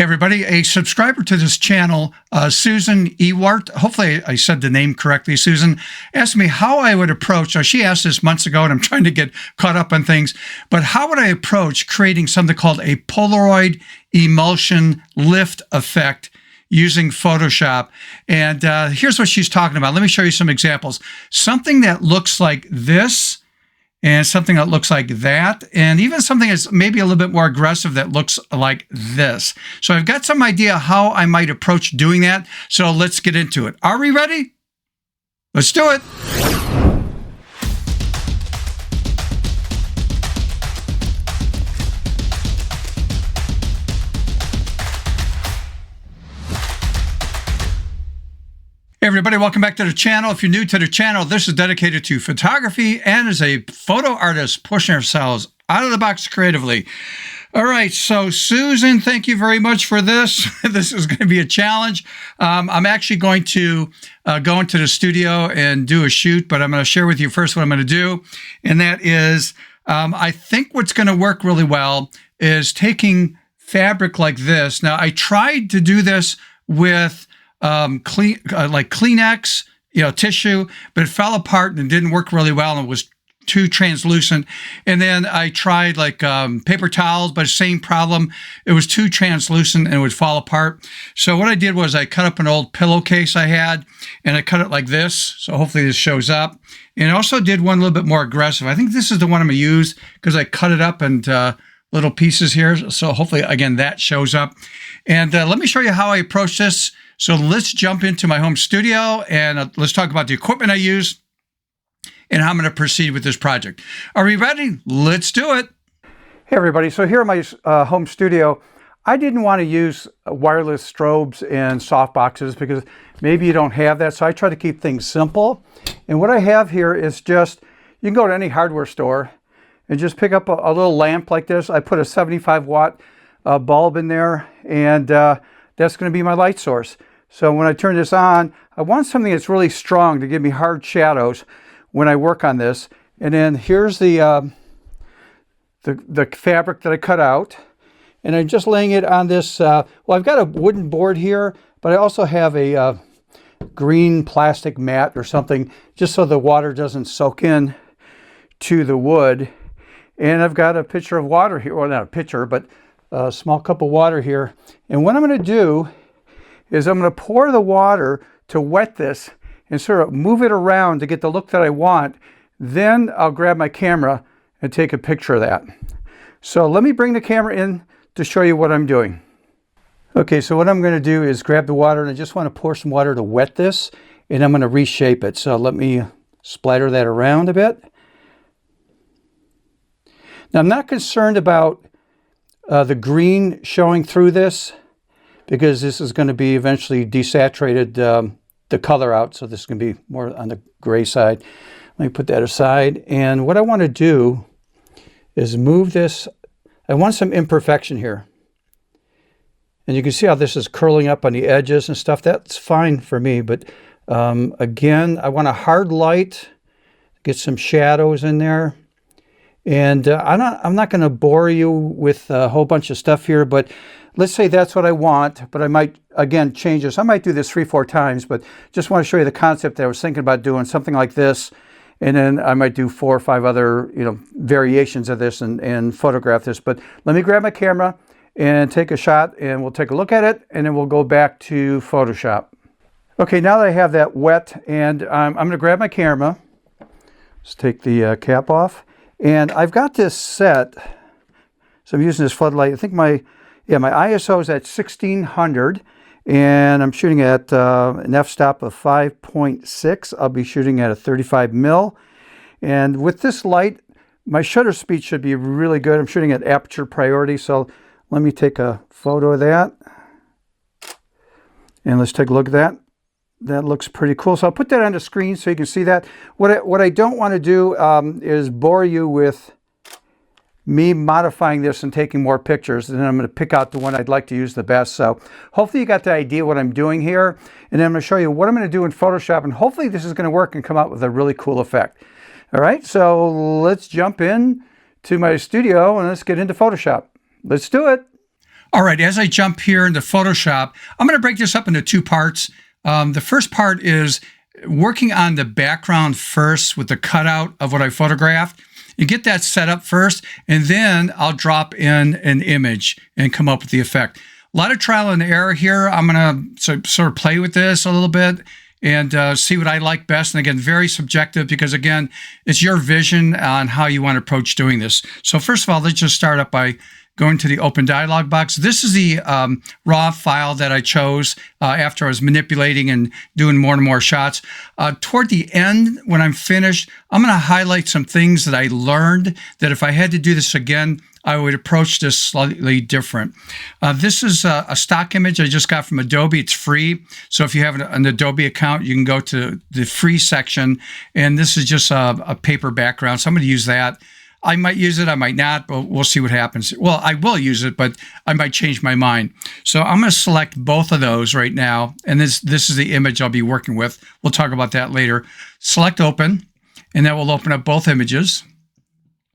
Hey everybody, a subscriber to this channel, Susan Ewart, hopefully I said the name correctly, Susan, asked me how I would approach, she asked this months ago and I'm trying to get caught up on things, but how would I approach creating something called a Polaroid Emulsion lift effect using Photoshop? And here's what she's talking about. Let me show you some examples. Something that looks like this, and something that looks like that, and even something that's maybe a little bit more aggressive that looks like this. So I've got some idea how I might approach doing that. So let's get into it. Are we ready? Let's do it. Hey everybody, welcome back to the channel. If you're new to the channel, this is dedicated to photography and as a photo artist pushing ourselves out of the box creatively. All right, so Susan, thank you very much for this. This is going to be a challenge. I'm actually going to go into the studio and do a shoot, but I'm going to share with you first what I'm going to do. And that is, I think what's going to work really well is taking fabric like this. Now, I tried to do this with like Kleenex, tissue, but it fell apart and didn't work really well and it was too translucent. And then I tried like paper towels, but same problem. It was too translucent and it would fall apart. So what I did was I cut up an old pillowcase I had and I cut it like this. So hopefully this shows up. And I also did one a little bit more aggressive. I think this is the one I'm gonna use because I cut it up into little pieces here. So hopefully, again, that shows up. And let me show you how I approach this. So let's jump into my home studio and let's talk about the equipment I use and how I'm going to proceed with this project. Are we ready? Let's do it. Hey everybody, so here in my home studio, I didn't want to use wireless strobes and softboxes because maybe you don't have that. So I try to keep things simple. And what I have here is just, you can go to any hardware store and just pick up a little lamp like this. I put a 75 watt bulb in there and that's going to be my light source. So when I turn this on, I want something that's really strong to give me hard shadows when I work on this. And then here's the fabric that I cut out. And I'm just laying it on this, well, I've got a wooden board here, but I also have a green plastic mat or something, just so the water doesn't soak in to the wood. And I've got a pitcher of water here, well, not a pitcher, but a small cup of water here. And what I'm going to do is I'm going to pour the water to wet this and sort of move it around to get the look that I want. Then I'll grab my camera and take a picture of that. So let me bring the camera in to show you what I'm doing. Okay, so what I'm going to do is grab the water and I just want to pour some water to wet this and I'm going to reshape it. So let me splatter that around a bit. Now I'm not concerned about the green showing through this because this is going to be eventually desaturated the color out. So this is going to be more on the gray side. Let me put that aside. And what I want to do is move this. I want some imperfection here. And you can see how this is curling up on the edges and stuff. That's fine for me. But again, I want a hard light, get some shadows in there. And I'm not going to bore you with a whole bunch of stuff here, but let's say that's what I want, but I might, again, change this. I might do this 3-4 times, but just want to show you the concept that I was thinking about doing, something like this. And then I might do 4 or 5 other, variations of this and photograph this. But let me grab my camera and take a shot and we'll take a look at it and then we'll go back to Photoshop. Okay, now that I have that wet and I'm going to grab my camera. Let's take the cap off. And I've got this set, so I'm using this floodlight. I think my ISO is at 1600, and I'm shooting at an f-stop of 5.6. I'll be shooting at a 35 mil. And with this light, my shutter speed should be really good. I'm shooting at aperture priority, so let me take a photo of that. And let's take a look at that. That looks pretty cool. So I'll put that on the screen so you can see that. What I don't want to do is bore you with me modifying this and taking more pictures. And then I'm going to pick out the one I'd like to use the best. So hopefully you got the idea what I'm doing here. And then I'm going to show you what I'm going to do in Photoshop. And hopefully this is going to work and come out with a really cool effect. All right, so let's jump in to my studio and let's get into Photoshop. Let's do it. All right, as I jump here into Photoshop, I'm going to break this up into two parts. The first part is working on the background first with the cutout of what I photographed. You get that set up first, and then I'll drop in an image and come up with the effect. A lot of trial and error here. I'm going to sort of play with this a little bit and see what I like best. And again, very subjective because, again, it's your vision on how you want to approach doing this. So first of all, let's just start up by going to the open dialog box. This is the raw file that I chose after I was manipulating and doing more and more shots. Toward the end, when I'm finished, I'm going to highlight some things that I learned that if I had to do this again, I would approach this slightly different. This is a stock image I just got from Adobe. It's free. So if you have an Adobe account, you can go to the free section. And this is just a paper background. So I'm going to use that. I might use it, I might not, but we'll see what happens. Well, I will use it, but I might change my mind. So I'm going to select both of those right now. And this is the image I'll be working with. We'll talk about that later. Select open, and that will open up both images.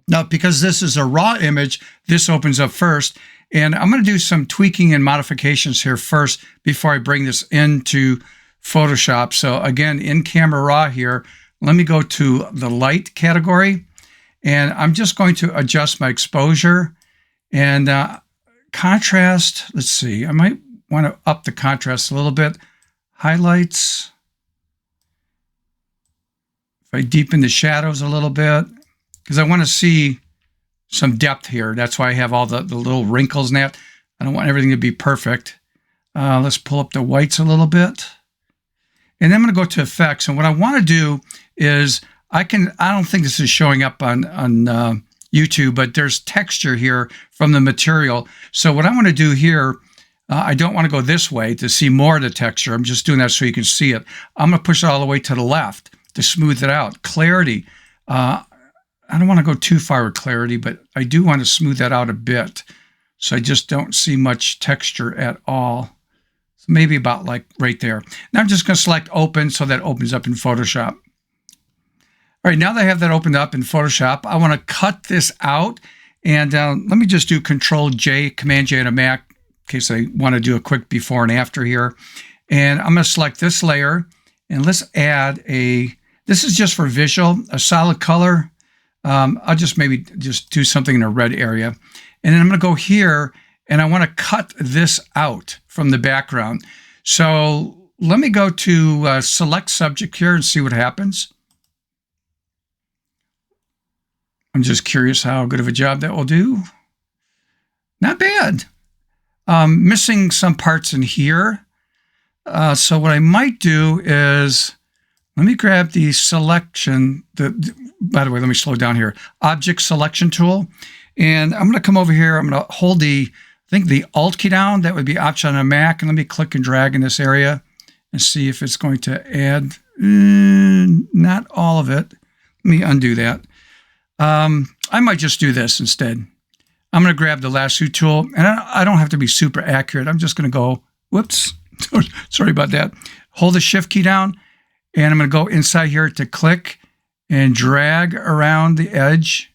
Now, because this is a raw image, this opens up first. And I'm going to do some tweaking and modifications here first before I bring this into Photoshop. So again, in camera raw here, let me go to the light category. And I'm just going to adjust my exposure and contrast. Let's see, I might want to up the contrast a little bit. Highlights. If I deepen the shadows a little bit, because I want to see some depth here. That's why I have all the little wrinkles in that. I don't want everything to be perfect. Let's pull up the whites a little bit. And then I'm going to go to effects. And what I want to do is I don't think this is showing up on YouTube, but there's texture here from the material. So what I want to do here, I don't want to go this way to see more of the texture. I'm just doing that so you can see it. I'm going to push it all the way to the left to smooth it out. Clarity. I don't want to go too far with clarity, but I do want to smooth that out a bit. So I just don't see much texture at all. So maybe about like right there. Now I'm just going to select open so that opens up in Photoshop. All right, now that I have that opened up in Photoshop, I want to cut this out. And let me just do Control-J, Command-J on a Mac, in case I want to do a quick before and after here. And I'm going to select this layer. And let's add this is just for visual, a solid color. I'll just maybe just do something in a red area. And then I'm going to go here, and I want to cut this out from the background. So let me go to Select Subject here and see what happens. I'm just curious how good of a job that will do. Not bad. Missing some parts in here. So what I might do is, let me grab the selection. By the way, let me slow down here. Object Selection Tool. And I'm going to come over here. I'm going to hold I think the Alt key down. That would be Option on a Mac. And let me click and drag in this area and see if it's going to add. Not all of it. Let me undo that. I might just do this instead. I'm going to grab the lasso tool, and I don't have to be super accurate. I'm just going to go, whoops, sorry about that. Hold the Shift key down, and I'm going to go inside here to click and drag around the edge.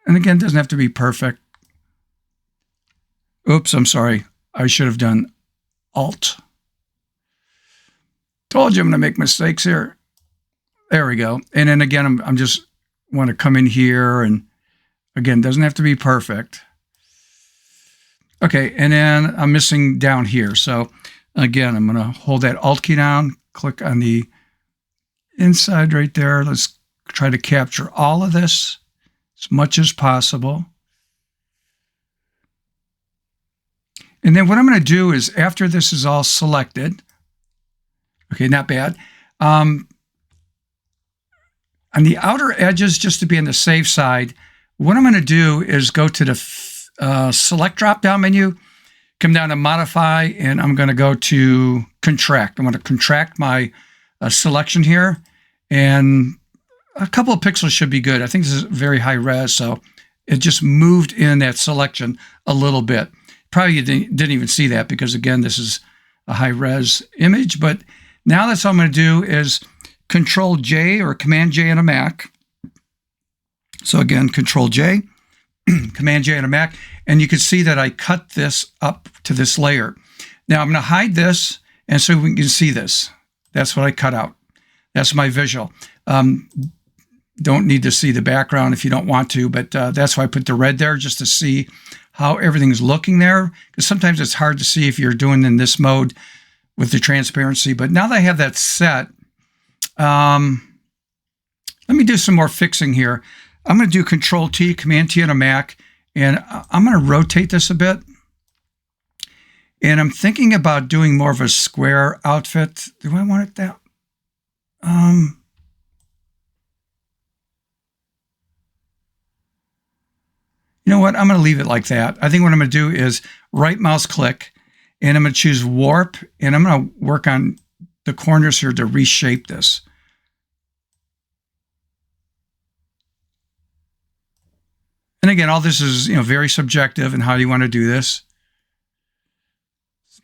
And again, it doesn't have to be perfect. Oops, I'm sorry. I should have done Alt. Told you I'm going to make mistakes here. There we go. And then again, I'm just want to come in here, and again, doesn't have to be perfect. Okay, and then I'm missing down here. So again, I'm going to hold that Alt key down, click on the inside right there. Let's try to capture all of this as much as possible. And then what I'm going to do is, after this is all selected, okay, not bad. On the outer edges, just to be on the safe side, what I'm going to do is go to the Select drop-down menu, come down to Modify, and I'm going to go to Contract. I'm going to contract my selection here, and a couple of pixels should be good. I think this is very high res, so it just moved in that selection a little bit. Probably you didn't even see that because, again, this is a high res image, but now that's all I'm going to do is Control-J or Command-J on a Mac. So again, Control-J, Command J on a Mac, and you can see that I cut this up to this layer. Now I'm going to hide this, and so we can see this. That's what I cut out. That's my visual. Don't need to see the background if you don't want to, but that's why I put the red there, just to see how everything's looking there, because sometimes it's hard to see if you're doing in this mode with the transparency. But now that I have that set, let me do some more fixing here. I'm going to do Control T, Command T on a Mac, and I'm going to rotate this a bit. And I'm thinking about doing more of a square outfit. Do I want it that? You know what? I'm going to leave it like that. I think what I'm going to do is right mouse click, and I'm going to choose Warp, and I'm going to work on the corners here to reshape this. And again, all this is, very subjective in how you want to do this.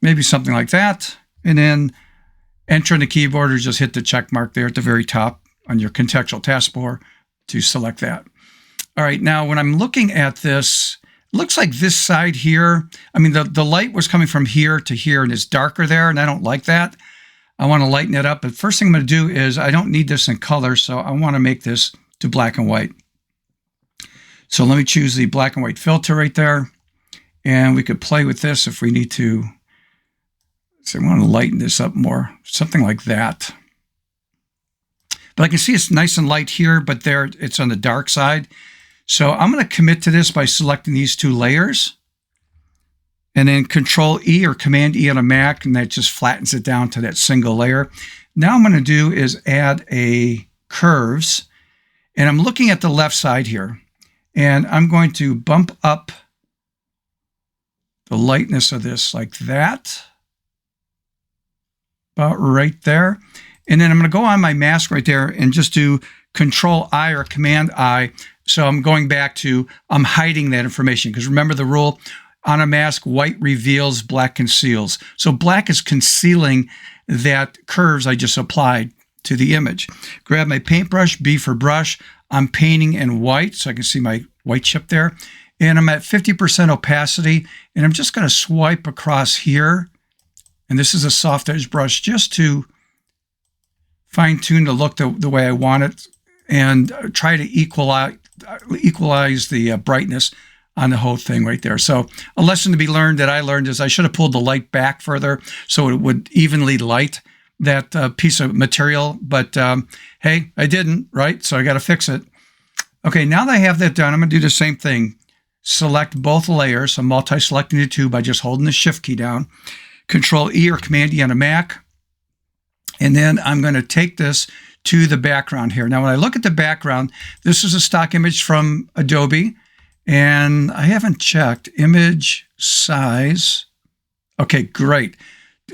Maybe something like that. And then enter on the keyboard, or just hit the check mark there at the very top on your contextual taskbar to select that. All right, now when I'm looking at this, it looks like this side here, the light was coming from here to here, and it's darker there, and I don't like that. I want to lighten it up. But first thing I'm going to do is, I don't need this in color, so I want to make this to black and white. So let me choose the black and white filter right there, and we could play with this if we need to. So I want to lighten this up more, something like that. But I can see it's nice and light here, but there it's on the dark side. So I'm going to commit to this by selecting these two layers, and then Control E or Command E on a Mac, and that just flattens it down to that single layer. Now I'm going to do is add a curves, and I'm looking at the left side here, and I'm going to bump up the lightness of this like that, about right there. And then I'm going to go on my mask right there and just do Control I or Command I. So I'm going back to, I'm hiding that information, because remember the rule, on a mask, white reveals, black conceals. So black is concealing that curves I just applied to the image. Grab my paintbrush, B for brush. I'm painting in white, so I can see my white chip there. And I'm at 50% opacity, and I'm just going to swipe across here. And this is a soft edge brush just to fine-tune the look the way I want it, and try to equalize the brightness on the whole thing right there. So a lesson to be learned that I learned is I should have pulled the light back further so it would evenly light that piece of material. But hey, I didn't, right? So I got to fix it. Okay, now that I have that done, I'm going to do the same thing. Select both layers. I'm multi-selecting the two by just holding the Shift key down. Control E or Command E on a Mac. And then I'm going to take this to the background here. Now, when I look at the background, this is a stock image from Adobe, and I haven't checked image size. Okay, great.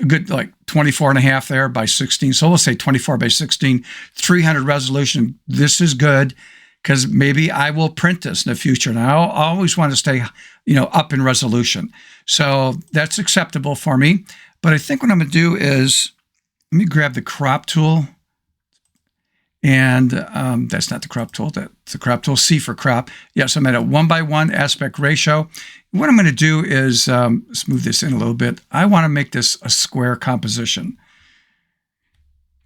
Good, like 24 and a half there by 16. So we'll say 24 by 16, 300 resolution. This is good, because maybe I will print this in the future. And I always want to stay, up in resolution. So that's acceptable for me. But I think what I'm going to do is, let me grab the crop tool. And that's not the crop tool, that's the crop tool, C for crop. Yes, I'm at a 1:1 aspect ratio. What I'm going to do is, let's move this in a little bit. I want to make this a square composition.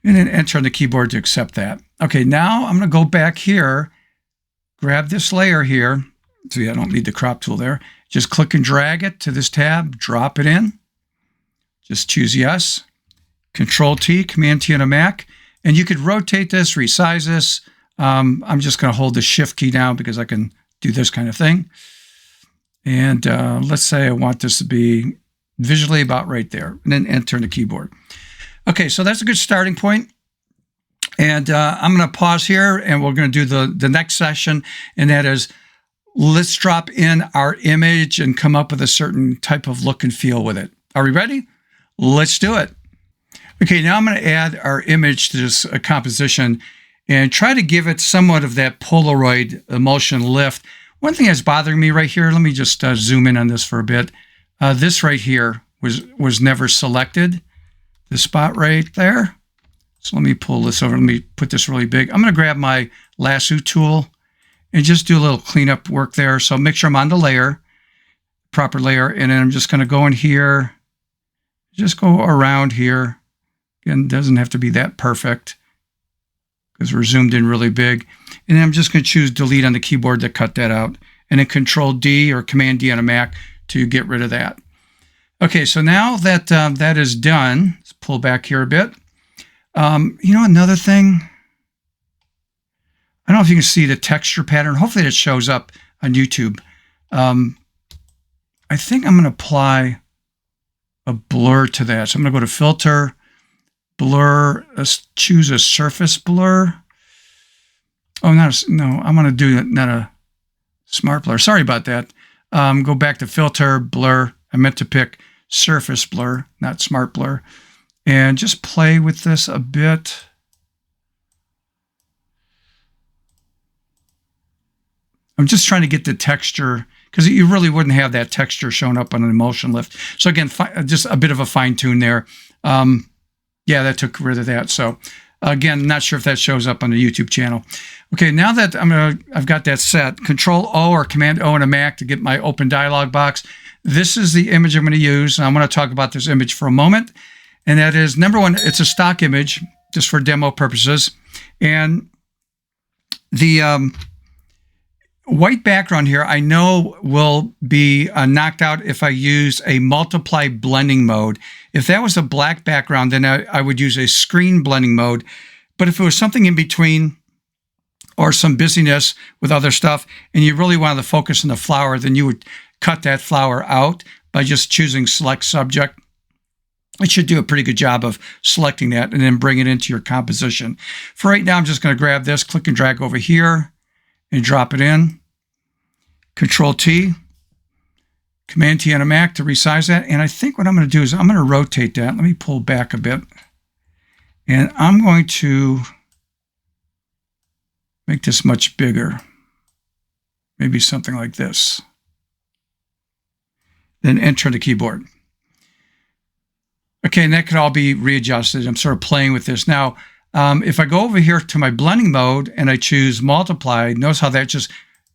And then enter on the keyboard to accept that. Okay, now I'm going to go back here, grab this layer here. See, I don't need the crop tool there. Just click and drag it to this tab, drop it in. Just choose yes. Control T, Command T on a Mac. And you could rotate this, resize this. I'm just going to hold the Shift key down because I can do this kind of thing. And let's say I want this to be visually about right there, and then enter on the keyboard. Okay, so that's a good starting point. And I'm going to pause here, and we're going to do the next session, and that is, let's drop in our image and come up with a certain type of look and feel with it. Are we ready? Let's do it. Okay, now I'm going to add our image to this composition and try to give it somewhat of that Polaroid Emulsion lift. One thing that's bothering me right here, let me just zoom in on this for a bit. This right here was never selected, the spot right there. So let me pull this over. Let me put this really big. I'm going to grab my lasso tool, and just do a little cleanup work there. So make sure I'm on the layer, proper layer, and then I'm just going to go in here, just go around here. Again, it doesn't have to be that perfect because we're zoomed in really big. And then I'm just going to choose delete on the keyboard to cut that out, and then Control D or Command D on a Mac to get rid of that. Okay, so now that that is done, let's pull back here a bit. You know, another thing, I don't know if you can see the texture pattern. Hopefully it shows up on YouTube. I think I'm going to apply a blur to that. So I'm going to go to Filter, Blur, choose a surface blur. Oh, no, I'm going to do not a smart blur. Sorry about that. Go back to Filter, Blur. I meant to pick surface blur, not smart blur. And just play with this a bit. I'm just trying to get the texture, because you really wouldn't have that texture showing up on an emulsion lift. So again, just a bit of a fine tune there. Yeah, that took rid of that. So again, not sure if that shows up on the YouTube channel. Okay, now that I've got that set, Control O or Command O on a Mac to get my open dialog box. This is the image I'm going to use. And I'm going to talk about this image for a moment. And that is, number one, it's a stock image just for demo purposes. And the white background here, I know will be knocked out if I use a multiply blending mode. If that was a black background, then I would use a screen blending mode. But if it was something in between or some busyness with other stuff, and you really wanted to focus on the flower, then you would cut that flower out by just choosing select subject. It should do a pretty good job of selecting that and then bring it into your composition. For right now, I'm just going to grab this, click and drag over here, and drop it in. Control T, Command T on a Mac to resize that. And I think what I'm going to do is I'm going to rotate that. Let me pull back a bit. And I'm going to make this much bigger. Maybe something like this. Then enter the keyboard. Okay, and that could all be readjusted. I'm sort of playing with this. Now, if I go over here to my blending mode and I choose multiply, notice how that just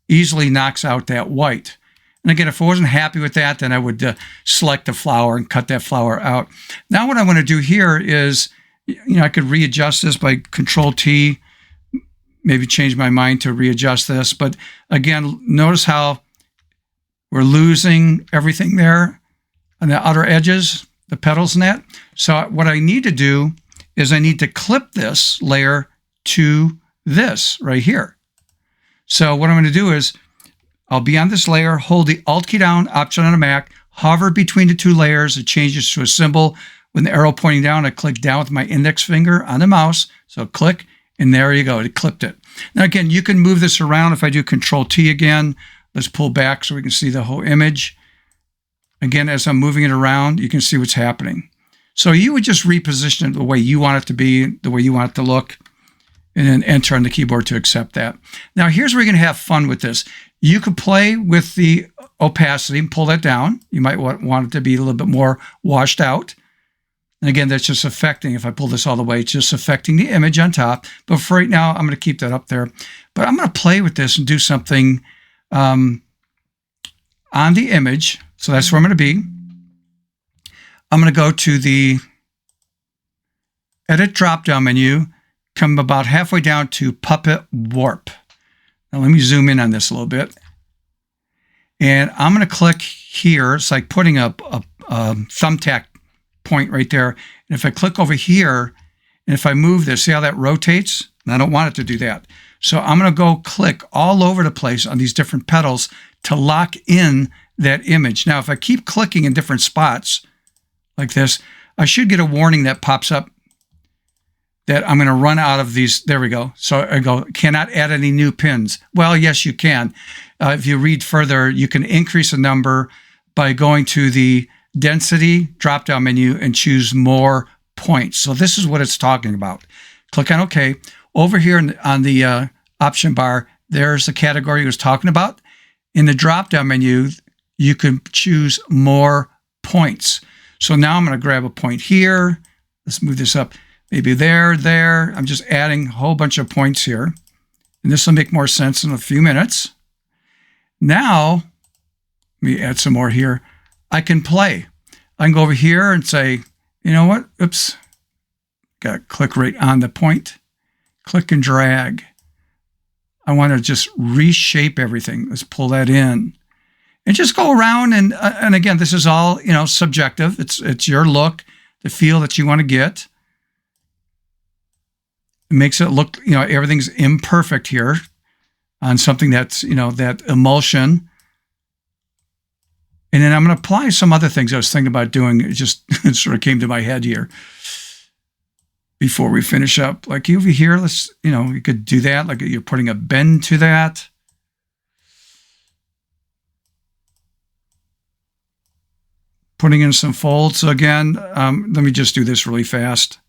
easily knocks out that white. And again, if I wasn't happy with that, then I would select the flower and cut that flower out. Now what I want to do here is, I could readjust this by Control T, maybe change my mind to readjust this. But again, notice how we're losing everything there on the outer edges, the petals and that. So what I need to do is I need to clip this layer to this right here. So what I'm going to do is I'll be on this layer, hold the Alt key down, Option on a Mac, hover between the two layers. It changes to a symbol with the arrow pointing down. I click down with my index finger on the mouse. So click, and there you go. It clipped it. Now again, you can move this around. If I do Control T again, let's pull back so we can see the whole image. Again, as I'm moving it around, you can see what's happening. So you would just reposition it the way you want it to be, the way you want it to look, and then enter on the keyboard to accept that. Now, here's where you're going to have fun with this. You could play with the opacity and pull that down. You might want it to be a little bit more washed out. And again, that's just affecting, if I pull this all the way, it's just affecting the image on top. But for right now, I'm going to keep that up there. But I'm going to play with this and do something on the image. So that's where I'm going to be. I'm going to go to the Edit drop-down menu, come about halfway down to Puppet Warp. Now let me zoom in on this a little bit. And I'm going to click here. It's like putting a thumbtack point right there. And if I click over here, and if I move this, see how that rotates? And I don't want it to do that. So I'm going to go click all over the place on these different petals to lock in that image. Now, if I keep clicking in different spots like this, I should get a warning that pops up that I'm going to run out of these. There we go. So I go, cannot add any new pins. Well, yes, you can. If you read further, you can increase the number by going to the density drop-down menu and choose more points. So this is what it's talking about. Click on OK. Over here on the option bar, there's the category it was talking about. In the drop-down menu, you can choose more points. So now I'm going to grab a point here. Let's move this up. Maybe there. I'm just adding a whole bunch of points here. And this will make more sense in a few minutes. Now, let me add some more here. I can play. I can go over here and say, you know what? Oops. Got to click right on the point. Click and drag. I want to just reshape everything. Let's pull that in. And just go around and again, this is all, subjective. It's your look, the feel that you want to get. It makes it look, everything's imperfect here on something that's, that emulsion. And then I'm going to apply some other things I was thinking about doing. It just it sort of came to my head here before we finish up. Like over here, let's, you could do that. Like you're putting a bend to that. Putting in some folds. So again, let me just do this really fast.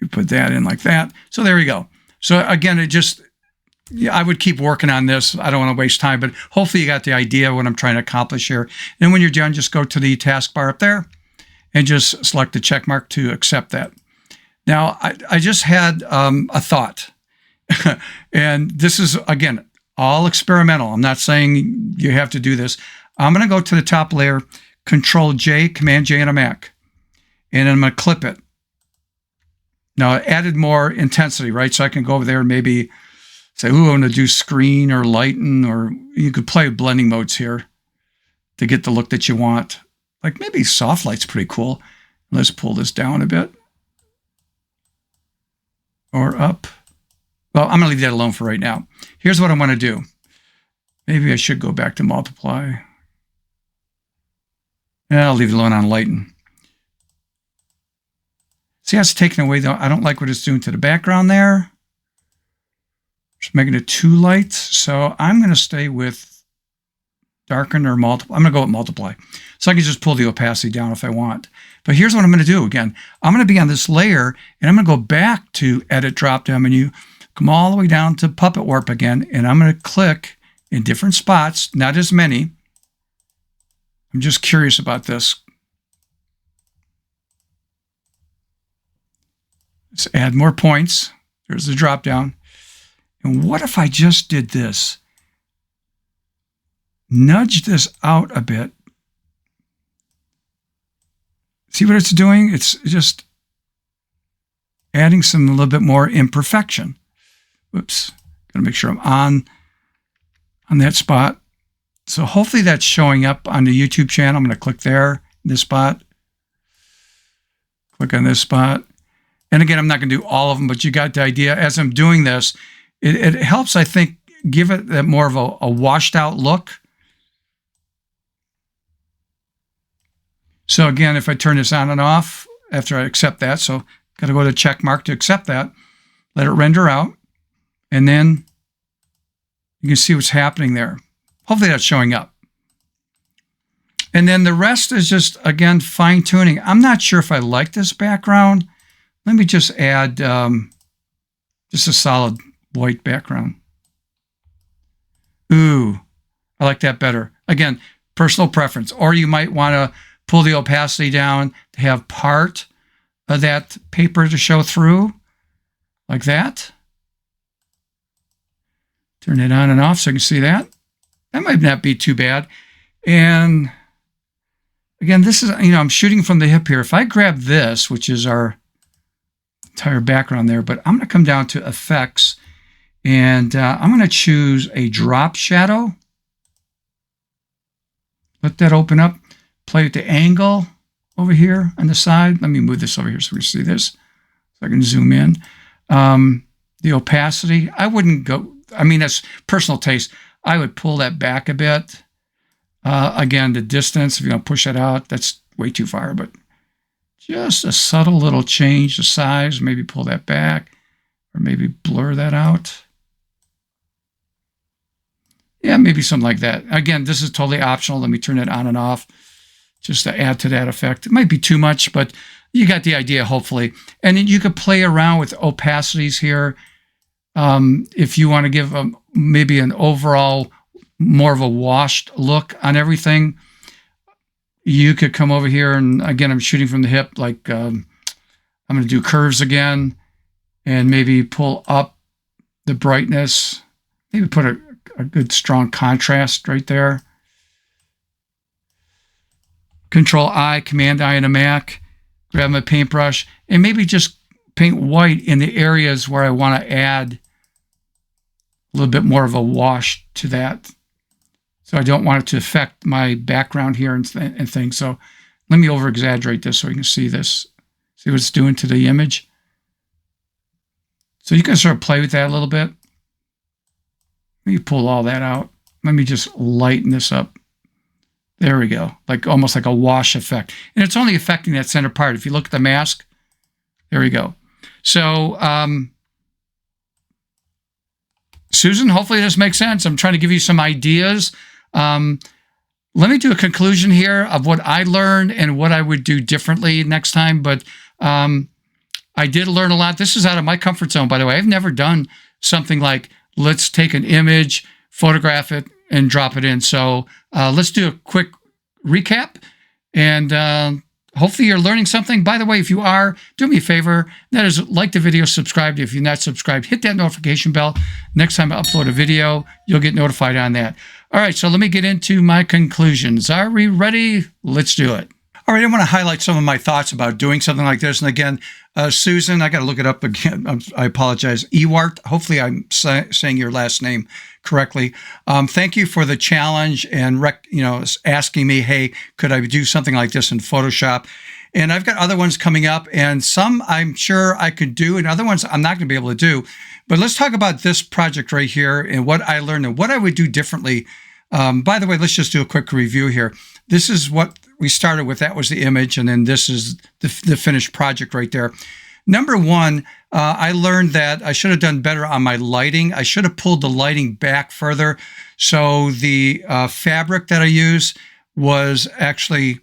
You put that in like that. So there we go. So again, I would keep working on this. I don't want to waste time, but hopefully you got the idea of what I'm trying to accomplish here. And when you're done, just go to the taskbar up there and just select the check mark to accept that. Now, I just had a thought. And this is, again, all experimental. I'm not saying you have to do this. I'm going to go to the top layer, Control J, Command J on a Mac, and I'm going to clip it. Now, it added more intensity, right? So I can go over there and maybe say, ooh, I'm going to do screen or lighten, or you could play with blending modes here to get the look that you want. Like maybe soft light's pretty cool. Let's pull this down a bit. Or up. Well, I'm going to leave that alone for right now. Here's what I want to do. Maybe I should go back to multiply. Yeah, I'll leave it alone on lighten. See how it's taken away, though? I don't like what it's doing to the background there. Just making it too light. So I'm going to stay with darken or multiply. I'm going to go with multiply. So I can just pull the opacity down if I want. But here's what I'm going to do. Again, I'm going to be on this layer, and I'm going to go back to Edit drop-down menu, come all the way down to Puppet Warp again, and I'm going to click in different spots, not as many. I'm just curious about this. Let's add more points. There's the drop-down. And what if I just did this? Nudge this out a bit. See what it's doing? It's just adding a little bit more imperfection. Whoops. Gotta make sure I'm on that spot. So hopefully that's showing up on the YouTube channel. I'm going to click there, this spot. Click on this spot. And again, I'm not going to do all of them, but you got the idea. As I'm doing this, it helps, I think, give it that more of a washed out look. So again, if I turn this on and off after I accept that, so got to go to check mark to accept that, let it render out, and then you can see what's happening there. Hopefully that's showing up. And then the rest is just, again, fine tuning. I'm not sure if I like this background. Let me just add just a solid white background. Ooh, I like that better. Again, personal preference. Or you might want to pull the opacity down to have part of that paper to show through, like that. Turn it on and off so you can see that. That might not be too bad. And again, this is, I'm shooting from the hip here. If I grab this, which is our entire background there, but I'm going to come down to effects, and I'm going to choose a drop shadow. Let that open up. Play at the angle over here on the side. Let me move this over here so we see this. So I can zoom in. The opacity, I wouldn't go, that's personal taste. I would pull that back a bit. Again, the distance, if you're going to push that out, that's way too far, but just a subtle little change, the size, maybe pull that back, or maybe blur that out. Yeah, maybe something like that. Again, this is totally optional. Let me turn it on and off just to add to that effect. It might be too much, but you got the idea, hopefully. And then you could play around with opacities here. If you want to give maybe an overall more of a washed look on everything, you could come over here, and again, I'm shooting from the hip, like I'm going to do curves again, and maybe pull up the brightness. Maybe put a good strong contrast right there. Control I, Command I on a Mac, grab my paintbrush, and maybe just paint white in the areas where I want to add a little bit more of a wash to that. So I don't want it to affect my background here and things. So let me over exaggerate this so you can see this. See what it's doing to the image. So you can sort of play with that a little bit. Let me pull all that out. Let me just lighten this up. There we go. Like almost like a wash effect. And it's only affecting that center part. If you look at the mask, there we go. So, Susan, hopefully this makes sense. I'm trying to give you some ideas. Let me do a conclusion here of what I learned and what I would do differently next time. But I did learn a lot. This is out of my comfort zone, by the way. I've never done something like, let's take an image, photograph it, and drop it in. So let's do a quick recap. And hopefully you're learning something. By the way, if you are, do me a favor. That is, like the video, subscribe. If you're not subscribed, hit that notification bell. Next time I upload a video, you'll get notified on that. All right, so let me get into my conclusions. Are we ready? Let's do it. All right, I want to highlight some of my thoughts about doing something like this. And again, Susan, I got to look it up again. I apologize. Ewart, hopefully I'm saying your last name correctly. Thank you for the challenge and asking me, hey, could I do something like this in Photoshop? And I've got other ones coming up, and some I'm sure I could do, and other ones I'm not going to be able to do. But let's talk about this project right here and what I learned and what I would do differently. By the way, let's just do a quick review here. This is what we started with. That was the image, and then this is the finished project right there. Number one, I learned that I should have done better on my lighting. I should have pulled the lighting back further. So the fabric that I use was actually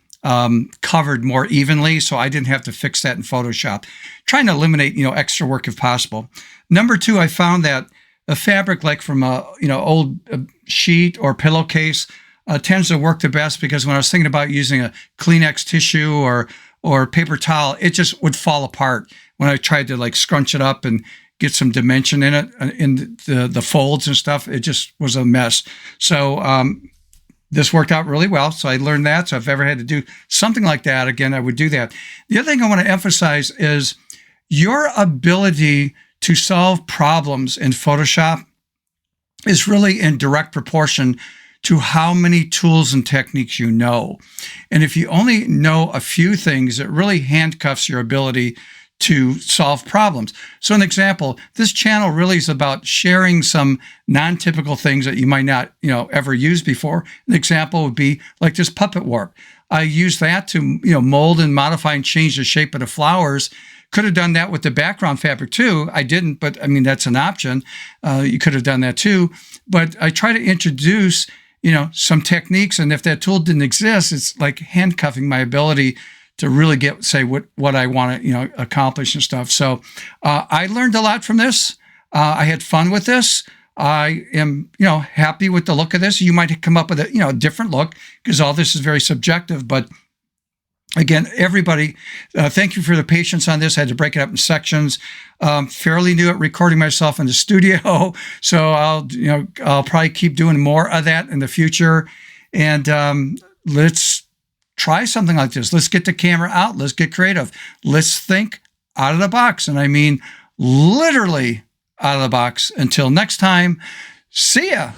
covered more evenly, so I didn't have to fix that in Photoshop. Trying to eliminate, extra work if possible. Number two, I found that a fabric like from a, old sheet or pillowcase tends to work the best, because when I was thinking about using a Kleenex tissue or paper towel, it just would fall apart when I tried to scrunch it up and get some dimension in it, in the folds and stuff. It just was a mess. So this worked out really well. So I learned that. So if I ever had to do something like that again, I would do that. The other thing I want to emphasize is your ability to solve problems in Photoshop is really in direct proportion to how many tools and techniques you know. And if you only know a few things, it really handcuffs your ability to solve problems. So an example, this channel really is about sharing some non-typical things that you might not, ever use before. An example would be like this puppet warp. I use that to, mold and modify and change the shape of the flowers. Could have done that with the background fabric too. I didn't, but I mean, that's an option. You could have done that too. But I try to introduce, some techniques. And if that tool didn't exist, it's like handcuffing my ability to really say what I want to, accomplish and stuff. So I learned a lot from this. I had fun with this. I am, happy with the look of this. You might come up with a, different look, because all this is very subjective. But again, everybody, thank you for the patience on this. I had to break it up in sections. Fairly new at recording myself in the studio, so I'll probably keep doing more of that in the future. And let's try something like this. Let's get the camera out. Let's get creative. Let's think out of the box. And I mean, literally out of the box. Until next time, see ya.